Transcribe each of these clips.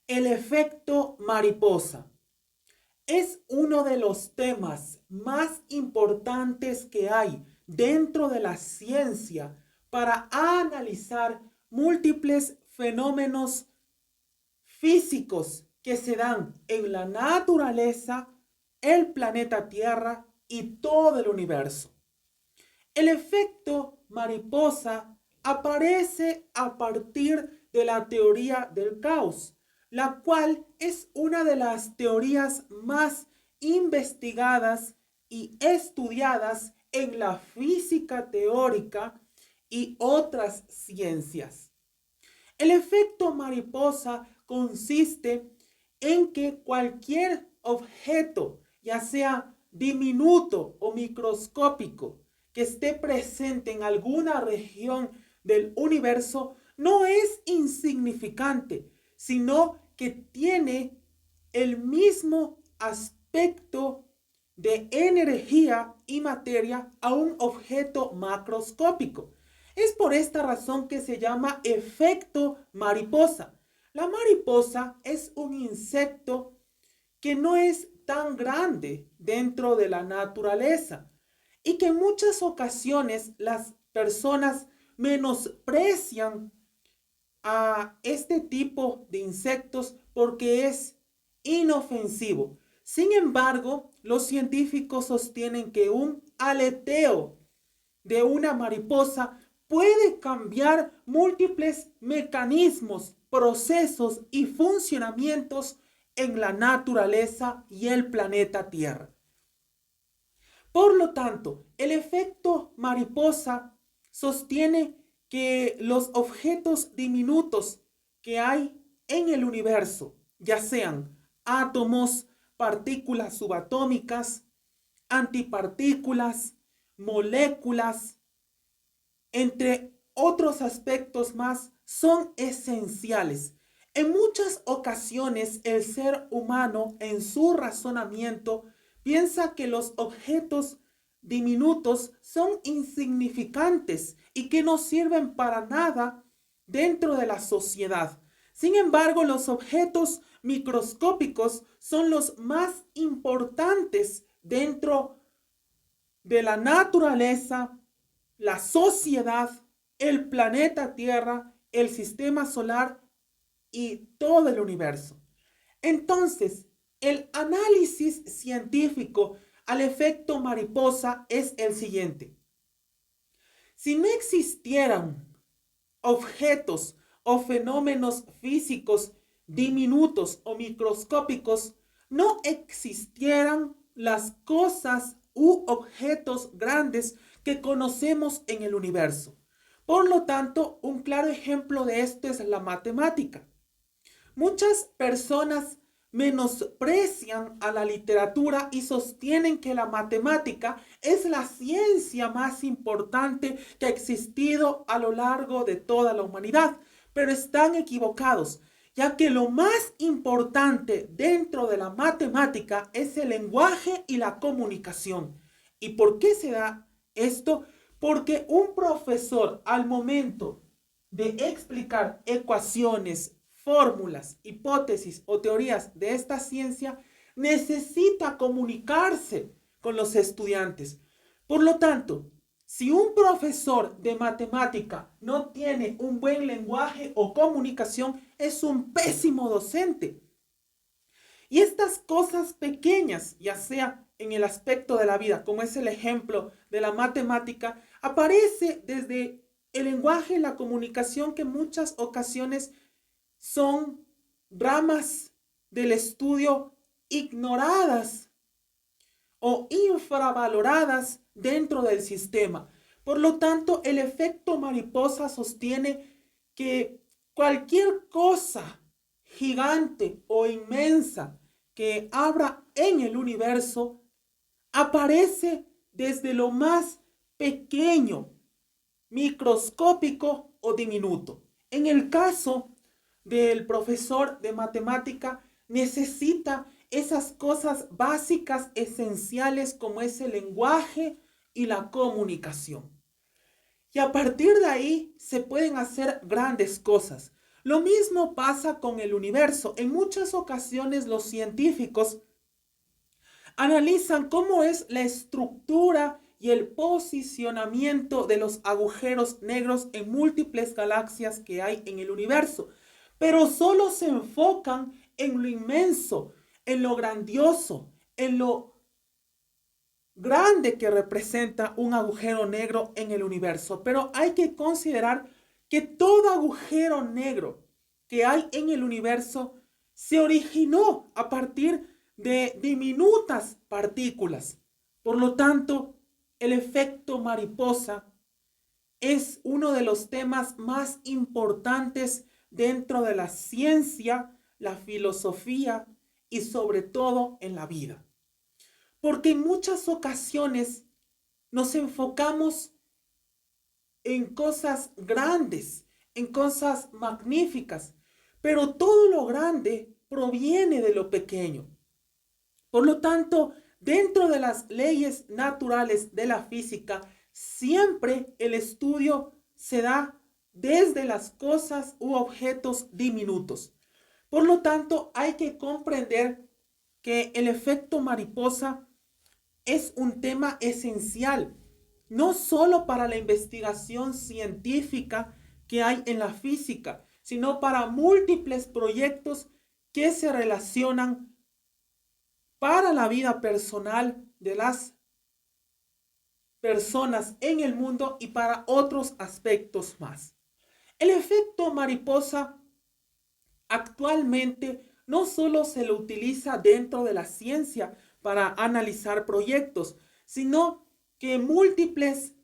El efecto mariposa es uno de los temas más importantes que hay dentro de la ciencia para analizar múltiples fenómenos físicos que se dan en la naturaleza, el planeta Tierra y todo el universo. El efecto mariposa aparece a partir de la teoría del caos, la cual es una de las teorías más investigadas y estudiadas en la física teórica y otras ciencias. El efecto mariposa consiste en que cualquier objeto, ya sea diminuto o microscópico, que esté presente en alguna región del universo, no es insignificante, sino que tiene el mismo aspecto de energía y materia a un objeto macroscópico. Es por esta razón que se llama efecto mariposa. La mariposa es un insecto que no es tan grande dentro de la naturaleza y que en muchas ocasiones las personas menosprecian a este tipo de insectos porque es inofensivo. Sin embargo, los científicos sostienen que un aleteo de una mariposa puede cambiar múltiples mecanismos, procesos y funcionamientos en la naturaleza y el planeta Tierra. Por lo tanto, el efecto mariposa sostiene que los objetos diminutos que hay en el universo, ya sean átomos, partículas subatómicas, antipartículas, moléculas, entre otros aspectos más, son esenciales. En muchas ocasiones el ser humano en su razonamiento piensa que los objetos diminutos son insignificantes y que no sirven para nada dentro de la sociedad. Sin embargo, los objetos microscópicos son los más importantes dentro de la naturaleza, la sociedad, el planeta Tierra, el sistema solar y todo el universo. Entonces, el análisis científico al efecto mariposa es el siguiente. Si no existieran objetos o fenómenos físicos diminutos o microscópicos, no existieran las cosas u objetos grandes que conocemos en el universo. Por lo tanto, un claro ejemplo de esto es la matemática. Muchas personas menosprecian a la literatura y sostienen que la matemática es la ciencia más importante que ha existido a lo largo de toda la humanidad, pero están equivocados, ya que lo más importante dentro de la matemática es el lenguaje y la comunicación. ¿Y por qué se da esto? Porque un profesor al momento de explicar ecuaciones, fórmulas, hipótesis o teorías de esta ciencia, necesita comunicarse con los estudiantes. Por lo tanto, si un profesor de matemática no tiene un buen lenguaje o comunicación, es un pésimo docente. Y estas cosas pequeñas, ya sea en el aspecto de la vida, como es el ejemplo de la matemática, aparece desde el lenguaje y la comunicación que en muchas ocasiones son ramas del estudio ignoradas o infravaloradas dentro del sistema. Por lo tanto, el efecto mariposa sostiene que cualquier cosa gigante o inmensa que abra en el universo aparece desde lo más pequeño, microscópico o diminuto. En el caso del profesor de matemática, necesita esas cosas básicas, esenciales, como es el lenguaje y la comunicación. Y a partir de ahí se pueden hacer grandes cosas. Lo mismo pasa con el universo. En muchas ocasiones los científicos analizan cómo es la estructura y el posicionamiento de los agujeros negros en múltiples galaxias que hay en el universo, pero solo se enfocan en lo inmenso, en lo grandioso, en lo grande que representa un agujero negro en el universo. Pero hay que considerar que todo agujero negro que hay en el universo se originó a partir de diminutas partículas. Por lo tanto, el efecto mariposa es uno de los temas más importantes dentro de la ciencia, la filosofía y sobre todo en la vida. Porque en muchas ocasiones nos enfocamos en cosas grandes, en cosas magníficas, pero todo lo grande proviene de lo pequeño. Por lo tanto, dentro de las leyes naturales de la física, siempre el estudio se da desde las cosas u objetos diminutos. Por lo tanto, hay que comprender que el efecto mariposa es un tema esencial, no solo para la investigación científica que hay en la física, sino para múltiples proyectos que se relacionan para la vida personal de las personas en el mundo y para otros aspectos más. El efecto mariposa actualmente no solo se lo utiliza dentro de la ciencia para analizar proyectos, sino que múltiples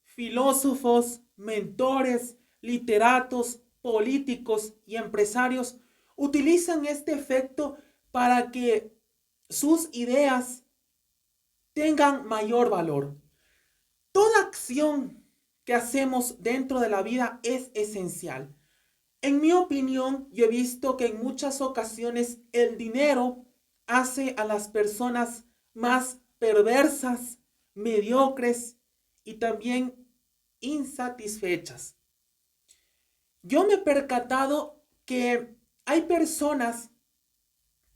filósofos, mentores, literatos, políticos y empresarios utilizan este efecto para que sus ideas tengan mayor valor. Toda acción que hacemos dentro de la vida es esencial. En mi opinión, yo he visto que en muchas ocasiones el dinero hace a las personas más perversas, mediocres y también insatisfechas. Yo me he percatado que hay personas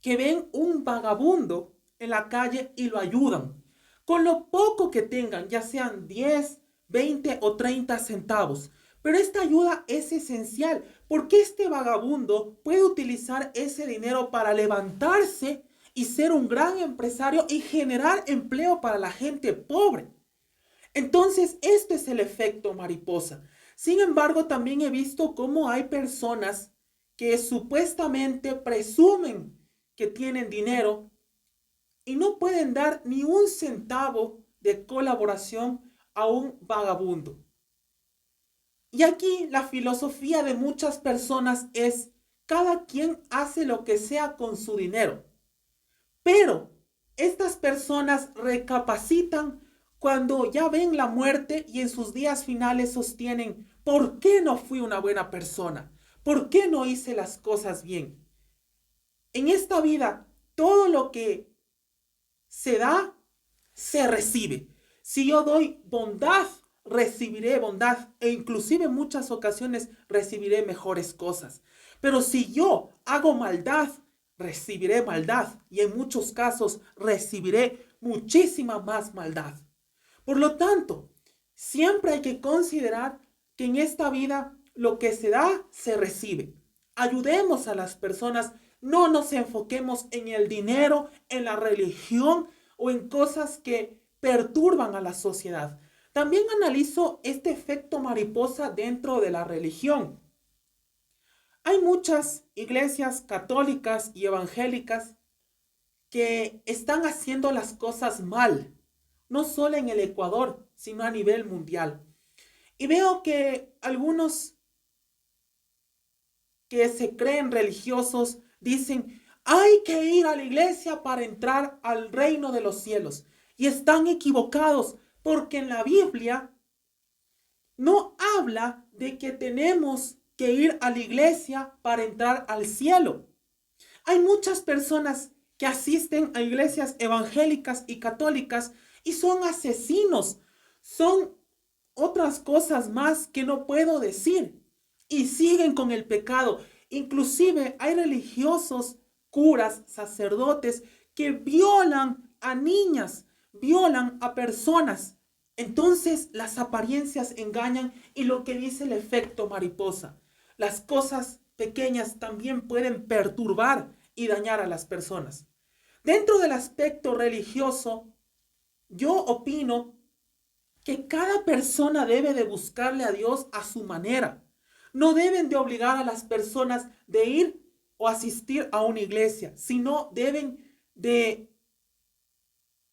que ven un vagabundo en la calle y lo ayudan. Con lo poco que tengan, ya sean 10, 20 o 30 centavos. Pero esta ayuda es esencial porque este vagabundo puede utilizar ese dinero para levantarse y ser un gran empresario y generar empleo para la gente pobre. Entonces, este es el efecto mariposa. Sin embargo, también he visto cómo hay personas que supuestamente presumen que tienen dinero y no pueden dar ni un centavo de colaboración a un vagabundo. Y aquí la filosofía de muchas personas es: cada quien hace lo que sea con su dinero. Pero estas personas recapacitan cuando ya ven la muerte y en sus días finales sostienen: ¿por qué no fui una buena persona? ¿Por qué no hice las cosas bien? En esta vida, todo lo que se da, se recibe. Si yo doy bondad, recibiré bondad e inclusive en muchas ocasiones recibiré mejores cosas. Pero si yo hago maldad, recibiré maldad y en muchos casos recibiré muchísima más maldad. Por lo tanto, siempre hay que considerar que en esta vida lo que se da, se recibe. Ayudemos a las personas, no nos enfoquemos en el dinero, en la religión o en cosas que perturban a la sociedad. También analizo este efecto mariposa dentro de la religión. Hay muchas iglesias católicas y evangélicas que están haciendo las cosas mal, no solo en el Ecuador, sino a nivel mundial. Y veo que algunos que se creen religiosos dicen: hay que ir a la iglesia para entrar al reino de los cielos. Y están equivocados, porque en la Biblia no habla de que tenemos que ir a la iglesia para entrar al cielo. Hay muchas personas que asisten a iglesias evangélicas y católicas y son asesinos, son otras cosas más que no puedo decir y siguen con el pecado. Inclusive hay religiosos, curas, sacerdotes que violan a niñas, violan a personas. Entonces las apariencias engañan y lo que dice el efecto mariposa. Las cosas pequeñas también pueden perturbar y dañar a las personas. Dentro del aspecto religioso, yo opino que cada persona debe de buscarle a Dios a su manera. No deben de obligar a las personas de ir o asistir a una iglesia, sino deben de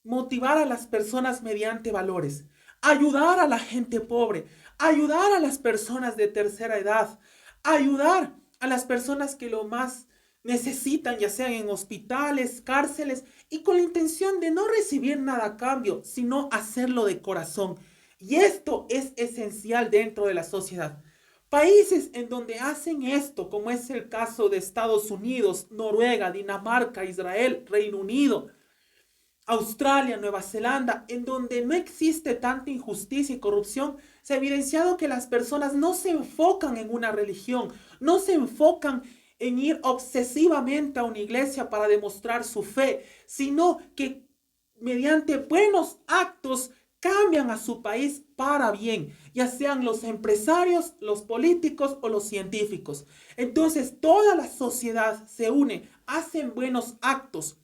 motivar a las personas mediante valores, ayudar a la gente pobre, ayudar a las personas de tercera edad, ayudar a las personas que lo más necesitan, ya sean en hospitales, cárceles, y con la intención de no recibir nada a cambio, sino hacerlo de corazón. Y esto es esencial dentro de la sociedad. Países en donde hacen esto, como es el caso de Estados Unidos, Noruega, Dinamarca, Israel, Reino Unido, Australia, Nueva Zelanda, en donde no existe tanta injusticia y corrupción, se ha evidenciado que las personas no se enfocan en una religión, no se enfocan en ir obsesivamente a una iglesia para demostrar su fe, sino que mediante buenos actos cambian a su país para bien, ya sean los empresarios, los políticos o los científicos. Entonces toda la sociedad se une, hacen buenos actos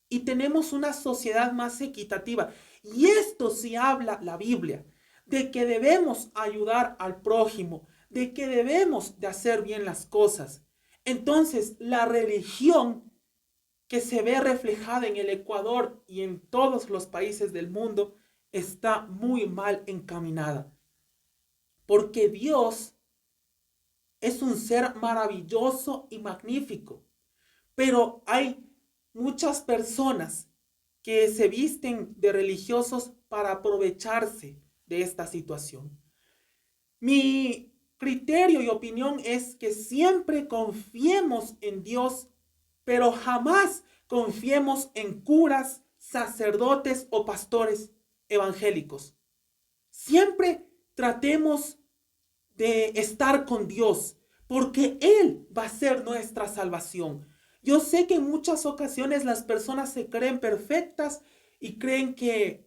y tenemos una sociedad más equitativa. Y esto sí habla la Biblia, de que debemos ayudar al prójimo, de que debemos de hacer bien las cosas. Entonces, la religión que se ve reflejada en el Ecuador y en todos los países del mundo está muy mal encaminada. Porque Dios es un ser maravilloso y magnífico, pero hay muchas personas que se visten de religiosos para aprovecharse de esta situación. Mi criterio y opinión es que siempre confiemos en Dios, pero jamás confiemos en curas, sacerdotes o pastores evangélicos. Siempre tratemos de estar con Dios, porque Él va a ser nuestra salvación. Yo sé que en muchas ocasiones las personas se creen perfectas y creen que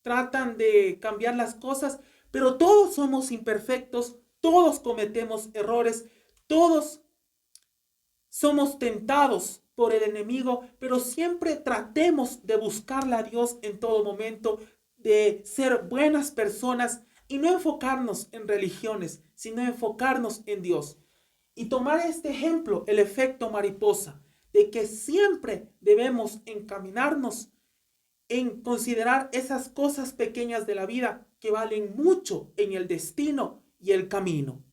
tratan de cambiar las cosas, pero todos somos imperfectos, todos cometemos errores, todos somos tentados por el enemigo, pero siempre tratemos de buscarle a Dios en todo momento, de ser buenas personas y no enfocarnos en religiones, sino enfocarnos en Dios. Y tomar este ejemplo, el efecto mariposa, de que siempre debemos encaminarnos en considerar esas cosas pequeñas de la vida que valen mucho en el destino y el camino.